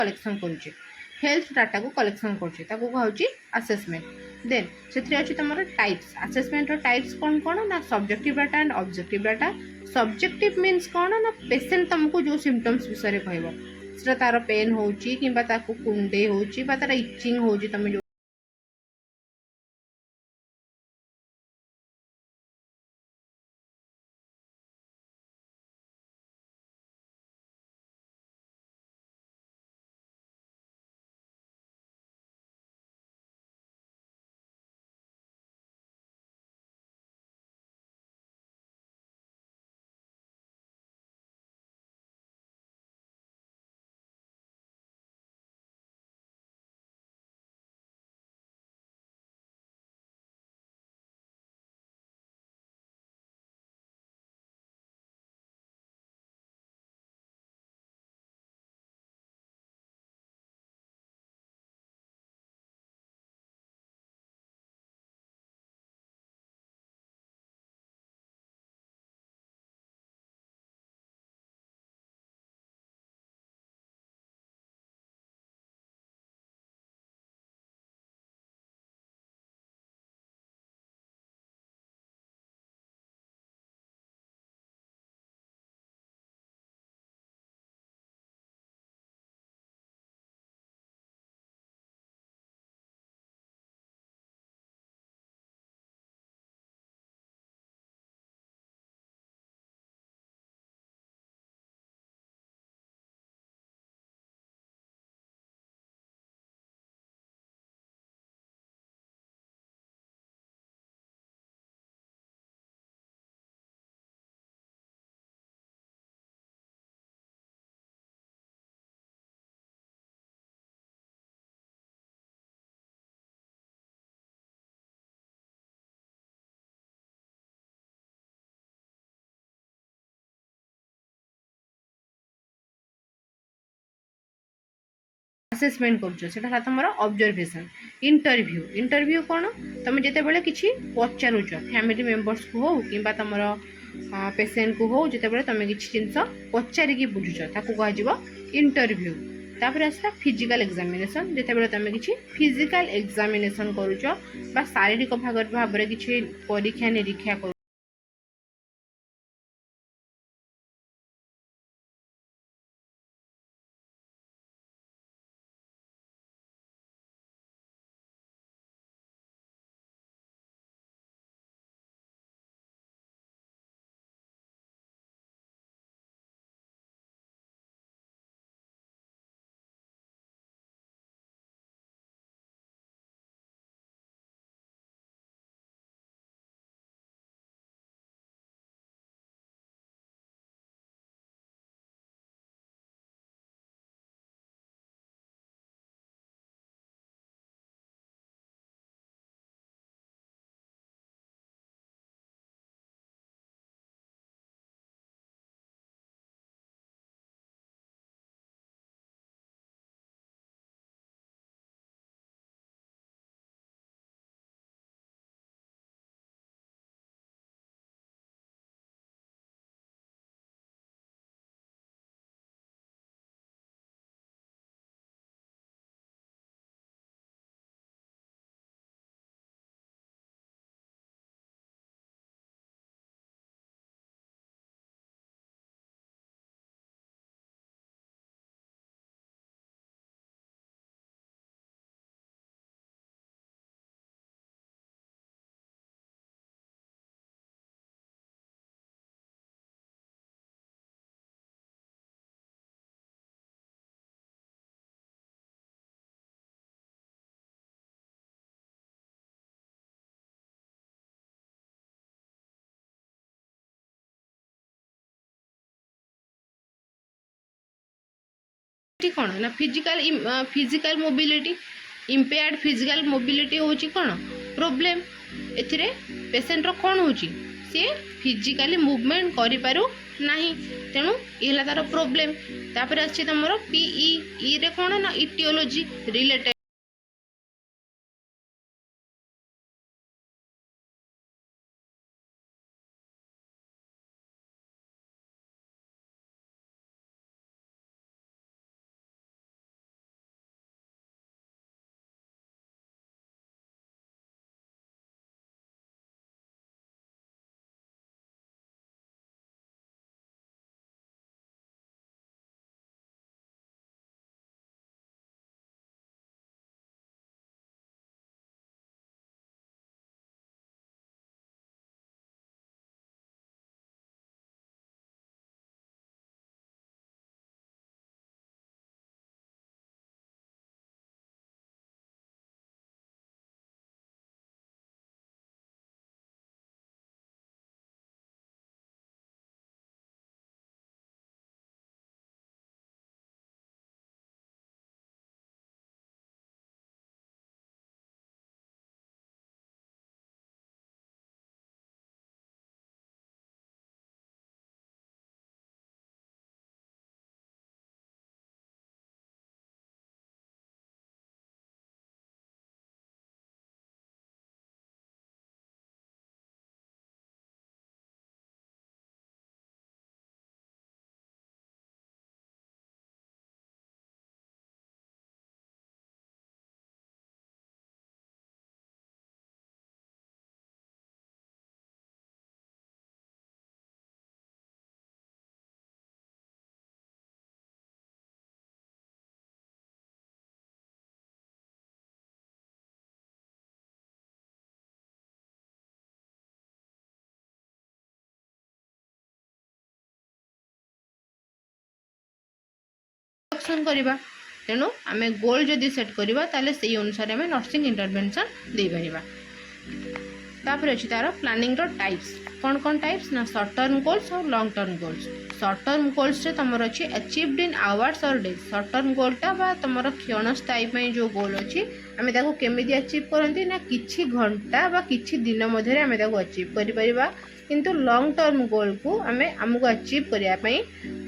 Collection करुचे health data को collection करुचे ताको कहउची असेसमेंट देन से अच्छी तुम टाइप्स असेसमेंट टाइप्स कौन कौन ना subjective data and objective data subjective means कौन ना पेशेंट तुमको जो सिम्पटम्स विषय कहब से तार पेन होची किंबा ताको कुंडे होची बा तार इचिंग होची तुम असेसमेंट करा तुम ऑब्जर्वेशन इंटरव्यू इंटरव्यू कौन तुम जिते बड़े किसी पचारूच फैमिली मेंबर्स को हो कि तुम पेसेंट को हो जिते तुम किसी जिनस पचारिकी बुझुच कह इंटरव्यू तापर आसला फिजिकल एग्जामिनेशन जिते तुम किसी फिजिकल एग्जामिनेशन करुच शारीरिक भाव में किसी परीक्षा निरीक्षा कर कौन ना physical mobility impaired physical mobility हूँ कौन प्रोब्लेम एथिरे पेसेंट रो कौन हूँ सी फिजिकली मुवमेंट करू ना तेणु ये तार प्रोब्लेम तापर आम पीई रे कौन ना इटियोलॉजी रिलेटेड इन्फॉर्मेशन करवा तेणु आम गोल जदि सेट करवा ताले से अनुसार आम नर्सिंग इंटरवेंशन दे पारिबा। तापर अच्छी तार प्लानिंग रो टाइप्स कौन कौन टाइप्स ना शॉर्ट टर्म गोल्स और long term goals. Short term goals रे तुम अच्छी अचीव्ड इन आवर्स और डेज। शॉर्ट टर्म गोलटा बा तुम क्षणस्थायी जो गोल अच्छी आम केमी अचीव करती ना किछि घंटा बा किछि दिन मध्य आम अचीव कर किंतु लॉन्ग टर्म गोल को आम आमको अचीव करने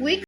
वीक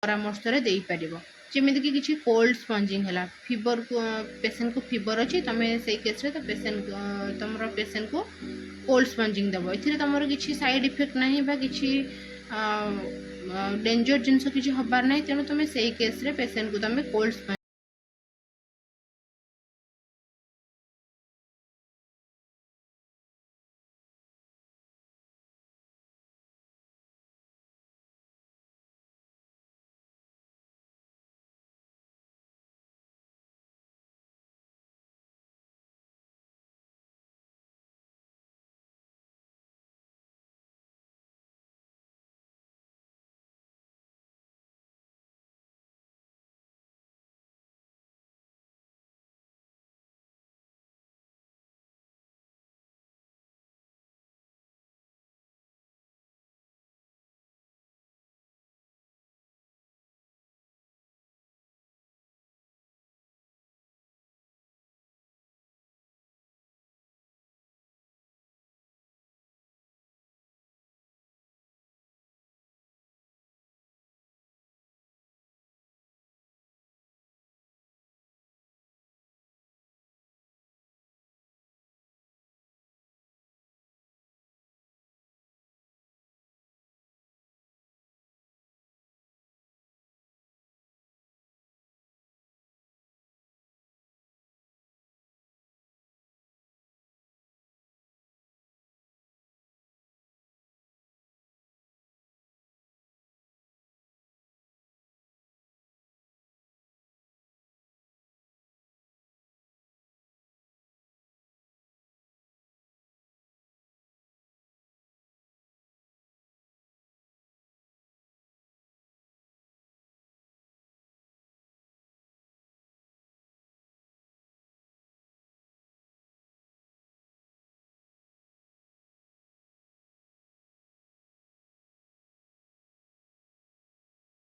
परामर्श दे पार जमीक कि किसी कोल्ड स्पंजिंग है फीवर को पेसेंट को फीवर अच्छी तुम से केस तो पेसेंट तुम पेसेंट को कोल्ड स्पंजिंग देव ए तुम किसी साइड इफेक्ट ना कि डेंजर जिनस किसी हबार ना तेणु तुम से केस पेसेंट को तुम कोल्ड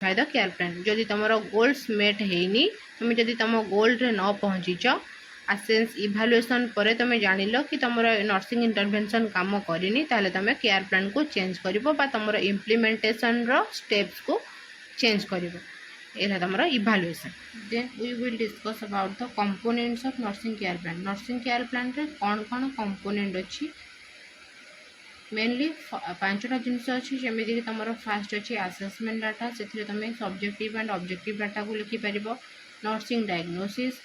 द केयर प्लान जदि तुम गोल्स मेट होनी तुम जदि तुम गोल रे न पहुँचीच आसेंस इभालुएसन पर तुम जान कि तुम नर्सिंग इंटरवेंशन काम करनी ताले तुम केयर प्लान को चेंज कर तुम इम्प्लीमेंटेशन रो स्टेप्स को चेंज कर तुम evaluation. Then we will discuss about the components of nursing care plan. Nursing care plan रे कौन कौन कंपोनेंट अच्छी मेनली पांचटा जिनस अच्छी जमीक तुम फास्ट अच्छी आसेसमेंट डाटा से तुम सब्जेक्टिव एंड ऑब्जेक्टिव डाटा को लिखिपर नर्सिंग डायग्नोसिस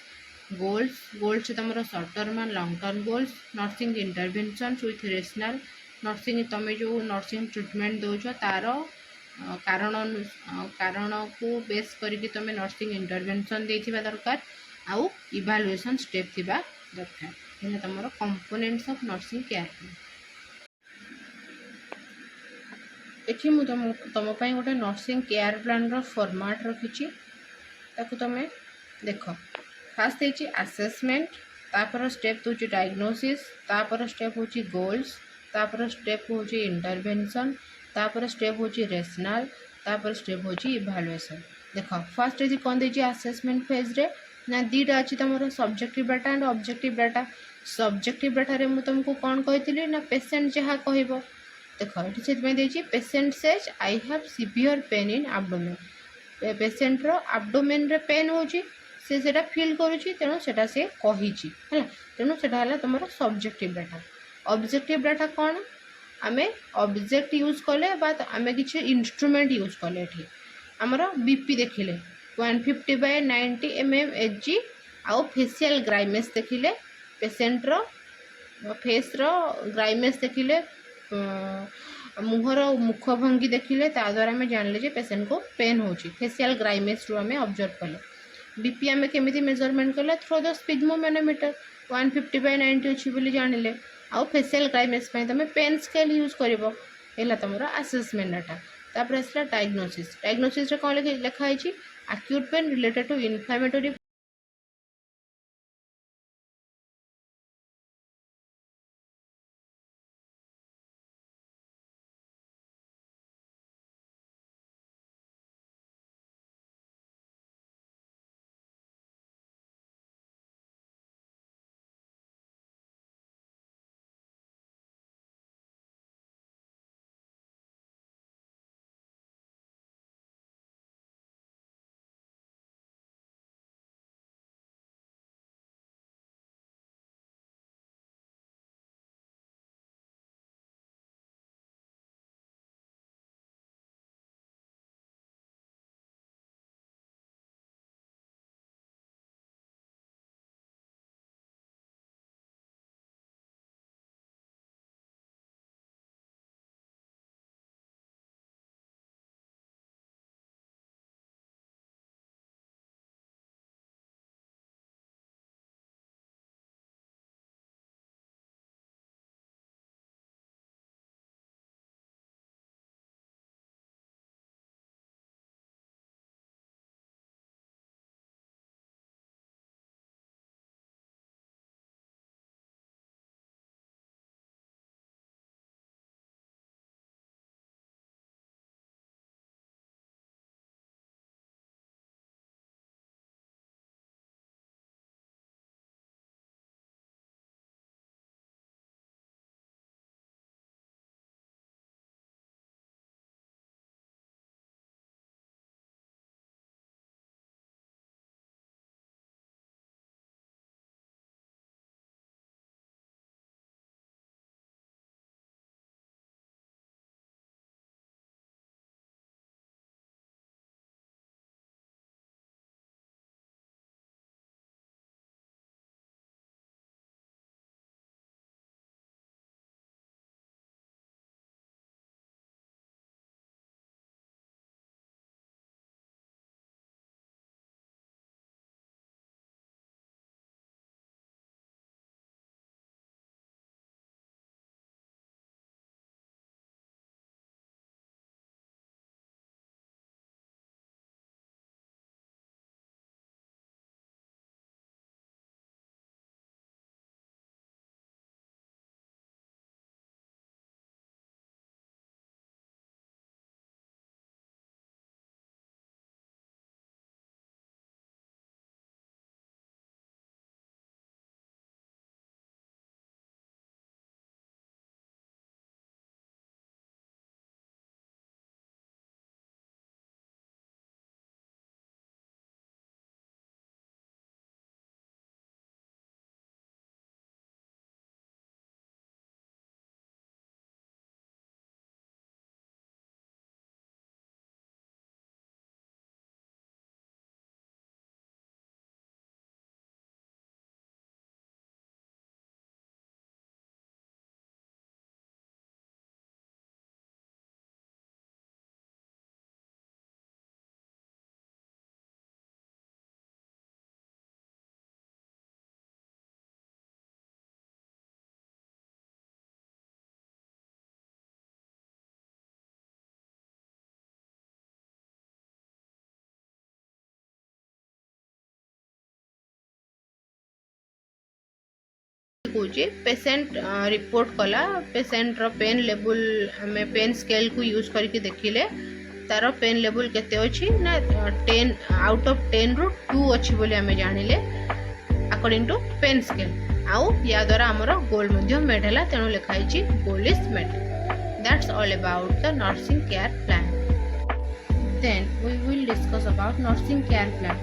गोल्स गोल्स तुम short term and long term goals nursing intervention with rational nursing तुम जो नर्सिंग ट्रिटमेंट दौच तार कारण कारण को बेस करके तुम नर्सिंग इंटरवेंशन देथिबा दरकार आउ इवैल्यूएशन स्टेप थिबा दरकार ये तुम कंपोनेंट्स ऑफ नर्सिंग केयर एठी मु तुम गोटे नर्सिंग केयर प्लान फॉर्मेट रखी तुम देख फास्ट है आसेसमेंट तापर स्टेप हूँ डायग्नोसिस तापर स्टेप हूँ गोल्स तापर स्टेप हूँ इंटरवेंशन तापर स्टेप हूँ रेशनल तापर स्टेप हूँ इवैल्यूएशन देख फास्ट ये कौन देती आसेसमेंट फेज रे ना दीटा अच्छी तुम subjective data and objective data subjective data रे मु तुमको कौन कही ना पेसेंट जहाँ कह देख ये से patient says I have severe pain in abdomen पेसेंटर एब्डोमेन रे पेन होची से फिल करुँची तेणु से कही तेणु से तुम सब्जेक्टिव डाटा ऑब्जेक्टिव डाटा कौन आम ऑब्जेक्ट यूज कले आम कि इंस्ट्रूमेंट यूज कले ये आमर बीपी देखिले 150/90 mm Hg आउ फेशियल ग्राइमेस देखिले पेसेंटर फेस ग्राइमेस देखिले मुहर मुख भंगी देखिले द्वारा आम जानले पेसेंट को पेन होची फेशियल ग्राइमेस रू आम ऑब्जर्व कले बीपी आम केमी मेजरमेंट कले थ्रू द स्पिग्मोमेनोमीटर 150/90 अच्छी बोली जानिले आउ फेशियल ग्राइमेस तुम पेन स्केल यूज कर तुम आसेसमेंट डाटा तापर आसला डायग्नोसिस डायग्नोसिस कौन लिखाई acute pain related to inflammatory कौचे पेसेंट रिपोर्ट कला पेसेंट रो पेन लेवल आम पेन स्केल को यूज करके देखिले तार पेन लेवल केते अच्छी ना 10 आउट ऑफ 10 रु 2 अच्छी बोली आम जानिले अकॉर्डिंग टू पेन स्केल आउ या द्वारा आमर गोल मेड है तेणु लिखाई goal is made that's all about the nursing care plan then we will discuss about nursing care plan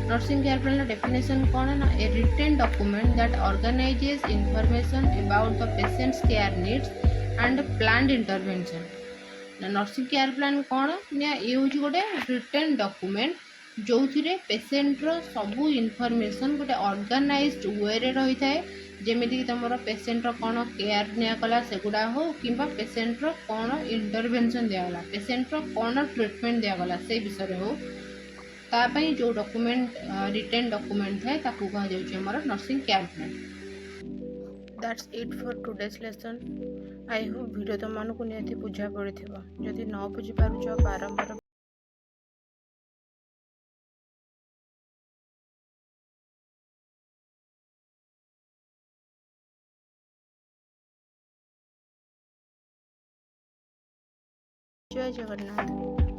nursing care plan definition कौन है ना a written document that organizes information about the patient's care needs and planned intervention nursing care plan कौन ना ये हूँ गोटे retain document जो थी पेसेंट्र सबू इनफर्मेशन गोटे ऑर्गेनाइज्ड वे रही है जमीक तुम पेसेंट्र कौन केयर निगला सेगुड़ा हो कि पेसेंट्र कौन इंटरवेंशन दिगला पेसेंट्र कौन ट्रिटमेंट दिगला से विषय हो तापाई जो डॉक्यूमेंट रिटेन डॉक्यूमेंट है ताकू कहा जामर nursing care plan that's it for today's lesson I hope video तुमको निहाती बुझा पड़ी जदि न बुझी पारुछ बारंबार जय जगन्नाथ।